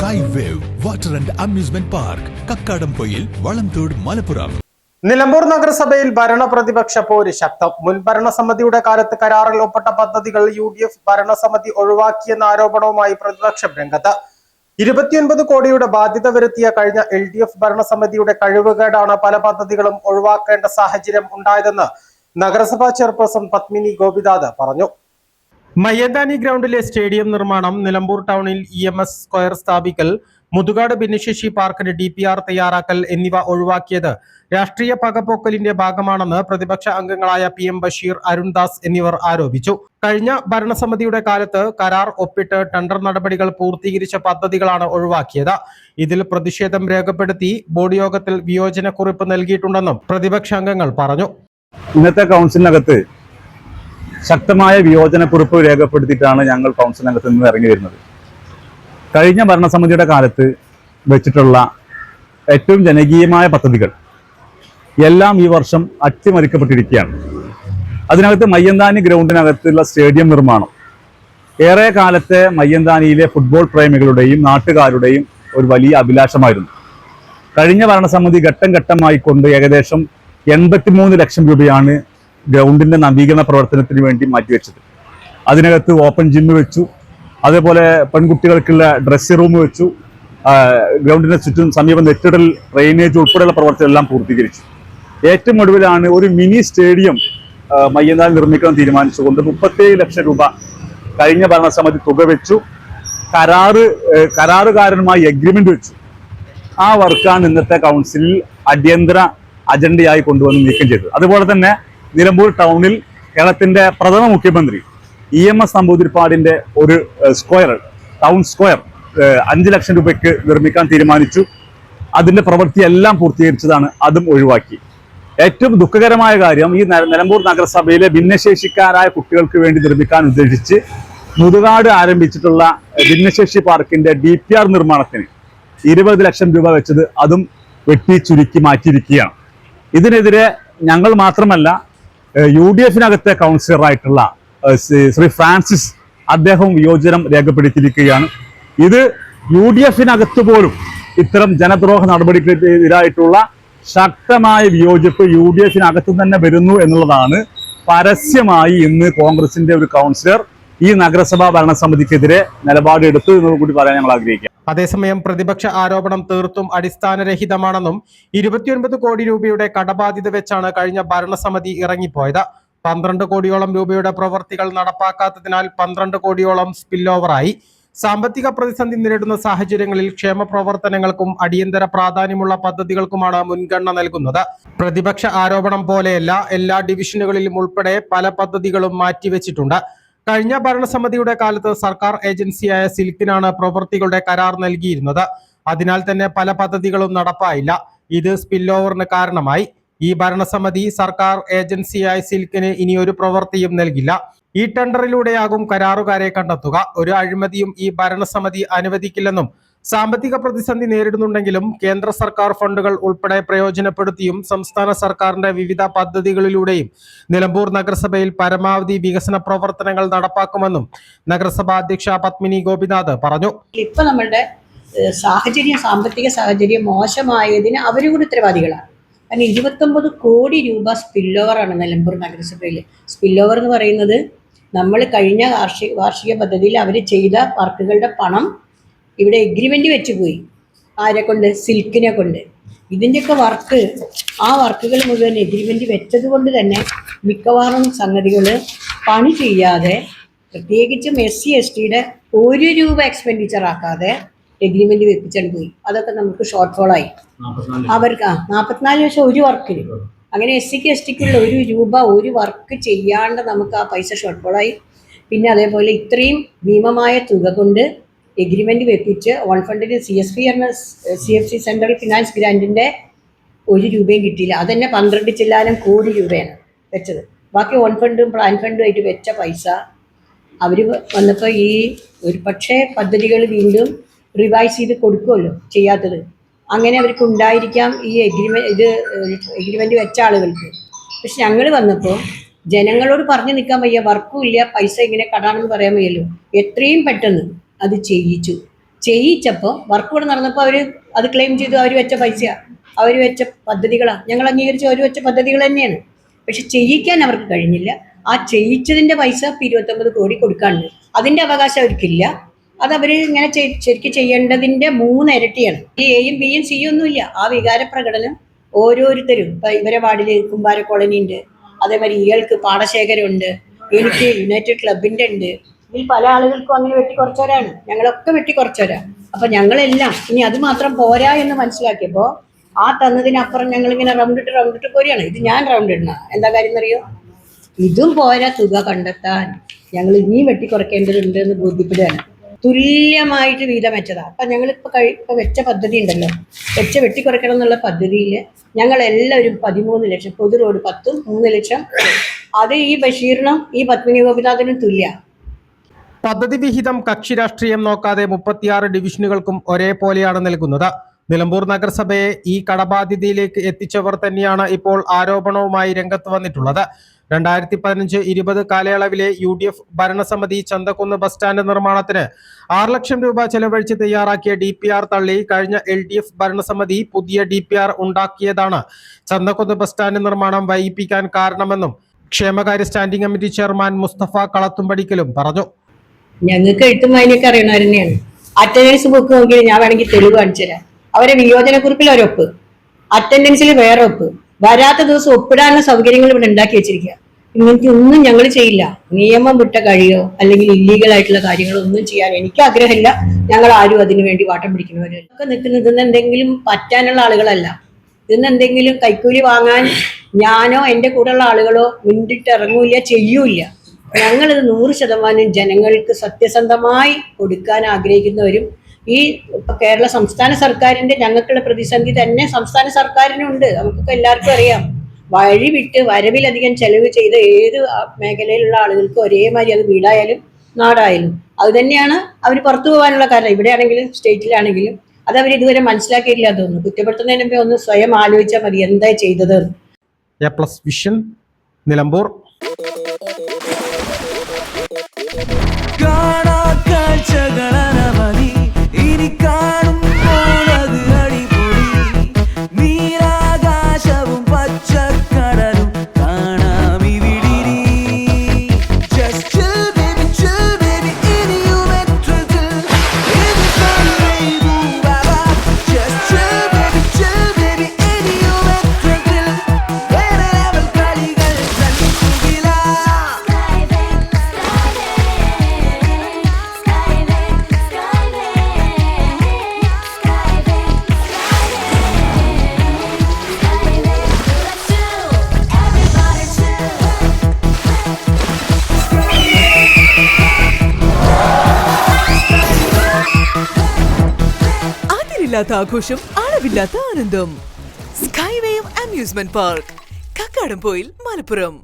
Sky Wave Water and Amusement Park, Kakkadampoyil, Valamthood, Malappuram. Nilambur നഗരസഭയിൽ ഭരണപ്രതിപക്ഷ പോര് ശക്തം. മുൻ ഭരണസമിതിയുടെ കാലത്ത് കരാറിൽ ഒപ്പിട്ട പദ്ധതികൾ UDF ഭരണസമിതി ഒഴിവാക്കിയെന്ന ആരോപണവുമായി പ്രതിപക്ഷം രംഗത്ത്. 29 കോടിയുടെ ബാധ്യത വരുത്തിയ കഴിഞ്ഞ LDF ഭരണസമിതിയുടെ കഴിവുകേടാണ് പല പദ്ധതികളും ഒഴിവാക്കേണ്ട സാഹചര്യം ഉണ്ടായതെന്ന് നഗരസഭാ ചെയർപേഴ്സൺ പത്മിനി ഗോപിനാഥ് പറഞ്ഞു. മയ്യന്താനി ഗ്രൗണ്ടിലെ സ്റ്റേഡിയം നിർമ്മാണം, നിലമ്പൂർ ടൗണിൽ EMS സ്ക്വയർ സ്ഥാപിക്കൽ, മുതുകാട് ഭിന്നശേഷി പാർക്കിന് DPR തയ്യാറാക്കൽ എന്നിവ ഒഴിവാക്കിയത് രാഷ്ട്രീയ പകപോക്കലിന്റെ ഭാഗമാണെന്ന് പ്രതിപക്ഷ അംഗങ്ങളായ PM ബഷീർ, അരുൺദാസ് എന്നിവർ ആരോപിച്ചു. കഴിഞ്ഞ ഭരണസമിതിയുടെ കാലത്ത് കരാർ ഒപ്പിട്ട് ടെൻഡർ നടപടികൾ പൂർത്തീകരിച്ച പദ്ധതികളാണ് ഒഴിവാക്കിയത്. ഇതിൽ പ്രതിഷേധം രേഖപ്പെടുത്തി ബോർഡ് യോഗത്തിൽ വിയോജനക്കുറിപ്പ് നൽകിയിട്ടുണ്ടെന്നും പ്രതിപക്ഷ അംഗങ്ങൾ പറഞ്ഞു. ഇന്നത്തെ കൗൺസിലിനകത്ത് ശക്തമായ വിയോജനക്കുറിപ്പ് രേഖപ്പെടുത്തിയിട്ടാണ് ഞങ്ങൾ കൗൺസിലിനകത്ത് നിന്ന് ഇറങ്ങി വരുന്നത്. കഴിഞ്ഞ ഭരണസമിതിയുടെ കാലത്ത് വെച്ചിട്ടുള്ള ഏറ്റവും ജനകീയമായ പദ്ധതികൾ എല്ലാം ഈ വർഷം അട്ടിമറിക്കപ്പെട്ടിരിക്കുകയാണ്. അതിനകത്ത് മയ്യന്താനി ഗ്രൗണ്ടിനകത്തുള്ള സ്റ്റേഡിയം നിർമ്മാണം ഏറെ കാലത്തെ മയ്യന്താനിയിലെ ഫുട്ബോൾ പ്രേമികളുടെയും നാട്ടുകാരുടെയും ഒരു വലിയ അഭിലാഷമായിരുന്നു. കഴിഞ്ഞ ഭരണസമിതി ഘട്ടം ഘട്ടമായിക്കൊണ്ട് ഏകദേശം 83 ലക്ഷം രൂപയാണ് ഗ്രൗണ്ടിന്റെ നവീകരണ പ്രവർത്തനത്തിന് വേണ്ടി മാറ്റിവെച്ചത്. അതിനകത്ത് ഓപ്പൺ ജിമ്മ് വെച്ചു, അതേപോലെ പെൺകുട്ടികൾക്കുള്ള ഡ്രസ്സിംഗ് റൂം വെച്ചു, ഗ്രൗണ്ടിന് ചുറ്റും സമീപം നെറ്റിടൽ, ഡ്രെയിനേജ് ഉൾപ്പെടെയുള്ള പ്രവർത്തനം എല്ലാം പൂർത്തീകരിച്ചു. ഏറ്റവും ഒടുവിലാണ് ഒരു മിനി സ്റ്റേഡിയം മയ്യന്താനിൽ നിർമ്മിക്കാൻ തീരുമാനിച്ചുകൊണ്ട് 37 ലക്ഷം രൂപ കഴിഞ്ഞ ഭരണസമിതി തുക വെച്ചു. കരാറുകാരനുമായി എഗ്രിമെന്റ് വെച്ചു. ആ വർക്കാണ് ഇന്നത്തെ കൗൺസിലിൽ അടിയന്തര അജണ്ടയായി കൊണ്ടുവന്ന് നീക്കം ചെയ്തത്. അതുപോലെ തന്നെ നിലമ്പൂർ ടൗണിൽ കേരളത്തിന്റെ പ്രഥമ മുഖ്യമന്ത്രി EMS നമ്പൂതിരിപ്പാടിന്റെ ഒരു സ്ക്വയർ, ടൗൺ സ്ക്വയർ 5 ലക്ഷം രൂപയ്ക്ക് നിർമ്മിക്കാൻ തീരുമാനിച്ചു. അതിന്റെ പ്രവൃത്തി എല്ലാം പൂർത്തീകരിച്ചതാണ്, അതും ഒഴിവാക്കി. ഏറ്റവും ദുഃഖകരമായ കാര്യം, ഈ നിലമ്പൂർ നഗരസഭയിലെ ഭിന്നശേഷിക്കാരായ കുട്ടികൾക്ക് വേണ്ടി നിർമ്മിക്കാൻ ഉദ്ദേശിച്ച് മുതുകാട് ആരംഭിച്ചിട്ടുള്ള ഭിന്നശേഷി പാർക്കിന്റെ DPR നിർമ്മാണത്തിന് 20 ലക്ഷം രൂപ വെച്ചത് അതും വെട്ടി ചുരുക്കി മാറ്റിയിരിക്കുകയാണ്. ഇതിനെതിരെ ഞങ്ങൾ മാത്രമല്ല, UDF-നകത്തെ കൗൺസിലറായിട്ടുള്ള ശ്രീ ഫ്രാൻസിസ്, അദ്ദേഹം വിയോജനം രേഖപ്പെടുത്തിയിരിക്കുകയാണ്. ഇത് UDF-നകത്ത് പോലും ഇത്തരം ജനദ്രോഹ നടപടിക്കെതിരായിട്ടുള്ള ശക്തമായ വിയോജിപ്പ് UDF-നകത്ത് തന്നെ വരുന്നു എന്നുള്ളതാണ് പരസ്യമായി ഇന്ന് കോൺഗ്രസിന്റെ ഒരു കൗൺസിലർ ഈ നഗരസഭാ ഭരണസമിതിക്കെതിരെ നിലപാടെടുത്തു എന്നത് കൂടി പറയാൻ ഞങ്ങൾ ആഗ്രഹിക്കാം. അതേസമയം പ്രതിപക്ഷ ആരോപണം തീർത്തും അടിസ്ഥാനരഹിതമാണെന്നും 29 കോടി രൂപയുടെ കടബാധ്യത വെച്ചാണ് കഴിഞ്ഞ ഭരണസമിതി ഇറങ്ങിപ്പോയത്. 12 കോടിയോളം രൂപയുടെ പ്രവർത്തികൾ നടപ്പാക്കാത്തതിനാൽ 12 കോടിയോളം സ്പിൽ ഓവറായി. സാമ്പത്തിക പ്രതിസന്ധി നേരിടുന്ന സാഹചര്യങ്ങളിൽ ക്ഷേമ പ്രവർത്തനങ്ങൾക്കും അടിയന്തര പ്രാധാന്യമുള്ള പദ്ധതികൾക്കുമാണ് മുൻഗണന നൽകുന്നത്. പ്രതിപക്ഷ ആരോപണം പോലെയല്ല, എല്ലാ ഡിവിഷനുകളിലും ഉൾപ്പെടെ പല പദ്ധതികളും മാറ്റിവെച്ചിട്ടുണ്ട്. കഴിഞ്ഞ ഭരണസമിതിയുടെ കാലത്ത് സർക്കാർ ഏജൻസിയായ സിൽക്കിനാണ് പ്രവൃത്തികളുടെ കരാർ നൽകിയിരുന്നത്. അതിനാൽ തന്നെ പല പദ്ധതികളും നടപ്പായില്ല. ഇത് സ്പിൽ ഓവറിന് കാരണമായി. ഈ ഭരണസമിതി സർക്കാർ ഏജൻസിയായ സിൽക്കിന് ഇനി ഒരു പ്രവൃത്തിയും നൽകില്ല. ഈ ടെൻഡറിലൂടെയാകും കരാറുകാരെ കണ്ടെത്തുക. ഒരു അഴിമതിയും ഈ ഭരണസമിതി അനുവദിക്കില്ലെന്നും സാമ്പത്തിക പ്രതിസന്ധി നേരിടുന്നുണ്ടെങ്കിലും കേന്ദ്ര സർക്കാർ ഫണ്ടുകൾ ഉൾപ്പെടെ പ്രയോജനപ്പെടുത്തിയും സംസ്ഥാന സർക്കാരിന്റെ വിവിധ പദ്ധതികളിലൂടെയും നിലമ്പൂർ നഗരസഭയിൽ പരമാവധി വികസന പ്രവർത്തനങ്ങൾ നടപ്പാക്കുമെന്നും നഗരസഭാ അധ്യക്ഷ പത്മിനി ഗോപിനാഥ് പറഞ്ഞു. ഇപ്പൊ നമ്മളുടെ സാമ്പത്തിക സാഹചര്യം മോശമായതിന് അവരും കൂടി ഉത്തരവാദികളാണ്. കാരണം 29 കോടി രൂപ സ്പില്ലോവറാണ് നിലമ്പൂർ നഗരസഭയിൽ. സ്പില്ലോവർ എന്ന് പറയുന്നത് നമ്മൾ കഴിഞ്ഞ വാർഷിക പദ്ധതിയിൽ അവർ ചെയ്ത വർക്കുകളുടെ പണം ഇവിടെ എഗ്രിമെൻ്റ് വെച്ച് പോയി. ആരെ കൊണ്ട്? സിൽക്കിനെ കൊണ്ട്. ഇതിൻ്റെയൊക്കെ വർക്കുകൾ മുഴുവൻ എഗ്രിമെൻ്റ് വെച്ചത് കൊണ്ട് തന്നെ മിക്കവാറും സംഗതികൾ പണി ചെയ്യാതെ, പ്രത്യേകിച്ചും SC/ST-യുടെ 1 രൂപ എക്സ്പെൻഡിച്ചർ ആക്കാതെ എഗ്രിമെൻ്റ് വെപ്പിച്ചാണ് പോയി. അതൊക്കെ നമുക്ക് ഷോർട്ട് ഫോളായി. അവർക്ക് 44 ലക്ഷം ഒരു വർക്കിന്. അങ്ങനെ SC/ST-ക്കുള്ള 1 രൂപ ഒരു വർക്ക് ചെയ്യാണ്ട് നമുക്ക് ആ പൈസ ഷോർട്ട് ഫോളായി. പിന്നെ അതേപോലെ ഇത്രയും ഭീമമായ തുക കൊണ്ട് എഗ്രിമെൻ്റ് വെപ്പിച്ച് ഓൺ ഫണ്ടിന് CFC സെൻട്രൽ ഫിനാൻസ് ഗ്രാൻറ്റിൻ്റെ 1 രൂപയും കിട്ടിയില്ല. അതന്നെ 12 ചില്ലാനം കോടി രൂപയാണ് വെച്ചത്. ബാക്കി ഓൺ ഫണ്ടും പ്ലാൻ ഫണ്ടും ആയിട്ട് വെച്ച പൈസ അവർ വന്നപ്പോൾ ഈ ഒരു പക്ഷേ പദ്ധതികൾ വീണ്ടും റിവൈസ് ചെയ്ത് കൊടുക്കുമല്ലോ ചെയ്യാത്തത്. അങ്ങനെ അവർക്ക് ഉണ്ടായിരിക്കാം ഈ എഗ്രിമെൻ്റ് വെച്ച ആളുകൾക്ക്. പക്ഷെ ഞങ്ങൾ വന്നപ്പോൾ ജനങ്ങളോട് പറഞ്ഞു നിൽക്കാൻ വയ്യ, വർക്കും ഇല്ല, പൈസ ഇങ്ങനെ കടാണെന്ന് പറയാൻ വയ്യല്ലോ. എത്രയും പെട്ടെന്ന് അത് ചെയ്യിച്ചു. ചെയ്യിച്ചപ്പോൾ വർക്ക് ഇവിടെ നടന്നപ്പോൾ അവർ അത് ക്ലെയിം ചെയ്തു. അവർ വെച്ച പൈസ, അവർ വെച്ച പദ്ധതികളാണ്, ഞങ്ങൾ അംഗീകരിച്ച് അവർ വെച്ച പദ്ധതികൾ തന്നെയാണ്. പക്ഷെ ചെയ്യിക്കാൻ അവർക്ക് കഴിഞ്ഞില്ല. ആ ചെയ്യിച്ചതിൻ്റെ പൈസ 29 കോടി കൊടുക്കാനുണ്ട്. അതിൻ്റെ അവകാശം അവർക്കില്ല. അത് അവർ ഇങ്ങനെ ശരിക്കും ചെയ്യേണ്ടതിൻ്റെ 3 ഇരട്ടിയാണ്. ഈ എയും ബിയും സിയും ഒന്നുമില്ല. ആ വികാര പ്രകടനം ഓരോരുത്തരും, ഇപ്പം ഇവരെ വാർഡിൽ കുമ്പാര കോളനി ഉണ്ട്, അതേമാതിരി ഇയാൾക്ക് പാടശേഖരമുണ്ട്, എനിക്ക് യുണൈറ്റഡ് ക്ലബിൻ്റെ ഉണ്ട്. ഇതിൽ പല ആളുകൾക്കും അങ്ങനെ വെട്ടിക്കുറച്ചവരാണ്. ഞങ്ങളൊക്കെ വെട്ടിക്കുറച്ചവരാണ്. അപ്പം ഞങ്ങളെല്ലാം ഇനി അത് മാത്രം പോരാ എന്ന് മനസ്സിലാക്കിയപ്പോൾ ആ തന്നതിനപ്പുറം ഞങ്ങളിങ്ങനെ റൗണ്ടിട്ട് പോരുകയാണ്. ഇത് ഞാൻ റൗണ്ട് ഇടണ എന്താ കാര്യം എന്നറിയോ? ഇതും പോരാ, തുക കണ്ടെത്താൻ ഞങ്ങൾ ഇനിയും വെട്ടിക്കുറയ്ക്കേണ്ടതുണ്ട് എന്ന് ബോധ്യപ്പെടുകയാണ്. തുല്യമായിട്ട് വീതം വെച്ചതാണ്. അപ്പം ഞങ്ങളിപ്പോൾ വെച്ച പദ്ധതി ഉണ്ടല്ലോ, വെട്ടിക്കുറയ്ക്കണം എന്നുള്ള പദ്ധതിയിൽ ഞങ്ങളെല്ലാവരും 13 ലക്ഷം, പൊതു റോഡ് 10, 3 ലക്ഷം, അത് ഈ ബഷീറിനും ഈ പത്മിനി ഗോപിനാഥിനും തുല്യ. പദ്ധതി വിഹിതം കക്ഷി രാഷ്ട്രീയം നോക്കാതെ 36 ഡിവിഷനുകൾക്കും ഒരേപോലെയാണ് നൽകുന്നത്. നിലമ്പൂർ നഗരസഭയെ ഈ കടബാധ്യതയിലേക്ക് എത്തിച്ചവർ തന്നെയാണ് ഇപ്പോൾ ആരോപണവുമായി രംഗത്ത് വന്നിട്ടുള്ളത്. 2015-20 കാലയളവിലെ UDF ഭരണസമിതി ചന്തക്കുന്ന് ബസ് സ്റ്റാൻഡ് നിർമ്മാണത്തിന് 6 ലക്ഷം രൂപ ചെലവഴിച്ച് തയ്യാറാക്കിയ DPR തള്ളി കഴിഞ്ഞ LDF ഭരണസമിതി പുതിയ DPR ഉണ്ടാക്കിയതാണ് ചന്തക്കുന്ന് ബസ് സ്റ്റാൻഡ് നിർമ്മാണം വൈകിപ്പിക്കാൻ കാരണമെന്നും ക്ഷേമകാര്യ സ്റ്റാൻഡിംഗ് കമ്മിറ്റി ചെയർമാൻ മുസ്തഫ കളത്തുംപടിക്കലും പറഞ്ഞു. ഞങ്ങൾക്ക് എഴുത്തും വായനയൊക്കെ അറിയണവർ തന്നെയാണ്. അറ്റൻഡൻസ് ബുക്ക് നോക്കിയാൽ ഞാൻ വേണമെങ്കിൽ തെളിവ് കാണിച്ചു തരാം. അവരെ വിയോജനക്കുറിപ്പിൽ ഒരൊപ്പ്, അറ്റൻഡൻസിൽ വേറെ ഒപ്പ്, വരാത്ത ദിവസം ഒപ്പിടാനുള്ള സൗകര്യങ്ങൾ ഇവിടെ ഉണ്ടാക്കി വെച്ചിരിക്കുക. ഇങ്ങനത്തെ ഒന്നും ഞങ്ങൾ ചെയ്യില്ല. നിയമം വിട്ട കഴിയോ അല്ലെങ്കിൽ ഇല്ലീഗൽ ആയിട്ടുള്ള കാര്യങ്ങളൊന്നും ചെയ്യാൻ എനിക്ക് ആഗ്രഹമില്ല. ഞങ്ങൾ ആരും അതിനു വേണ്ടി വാട്ടം പിടിക്കുന്നവരല്ല. ഒക്കെ നിൽക്കുന്നത് ഇതിന് എന്തെങ്കിലും പറ്റാനുള്ള ആളുകളല്ല. ഇതിന് എന്തെങ്കിലും കൈക്കൂലി വാങ്ങാൻ ഞാനോ എൻ്റെ കൂടെയുള്ള ആളുകളോ മുന്നിട്ട് ഇറങ്ങൂല്ല, ചെയ്യൂല. ഞങ്ങളിത് 100% ജനങ്ങൾക്ക് സത്യസന്ധമായി കൊടുക്കാൻ ആഗ്രഹിക്കുന്നവരും ഈ കേരള സംസ്ഥാന സർക്കാരിന്റെ ഞങ്ങൾക്കുള്ള പ്രതിസന്ധി തന്നെ സംസ്ഥാന സർക്കാരിനുണ്ട്. നമുക്കൊക്കെ എല്ലാവർക്കും അറിയാം. വഴി വിട്ട് വരവിലധികം ചെലവ് ചെയ്ത ഏത് മേഖലയിലുള്ള ആളുകൾക്കും ഒരേമാതിരി, അത് വീടായാലും നാടായാലും അത് തന്നെയാണ് അവർ പുറത്തു പോകാനുള്ള കാരണം. ഇവിടെയാണെങ്കിലും സ്റ്റേറ്റിലാണെങ്കിലും അത് അവർ ഇതുവരെ മനസ്സിലാക്കിയില്ല. തോന്നുന്നു കുറ്റപ്പെടുത്തുന്നതിന് മുമ്പേ ഒന്ന് സ്വയം ആലോചിച്ചാൽ മതി എന്താ ചെയ്തത്. A+ vision, Nilambur. അതിരില്ലാത്ത ആഘോഷം, അളവില്ലാത്ത ആനന്ദം. Skywave amusement park, Kakkadampoyil, Malappuram.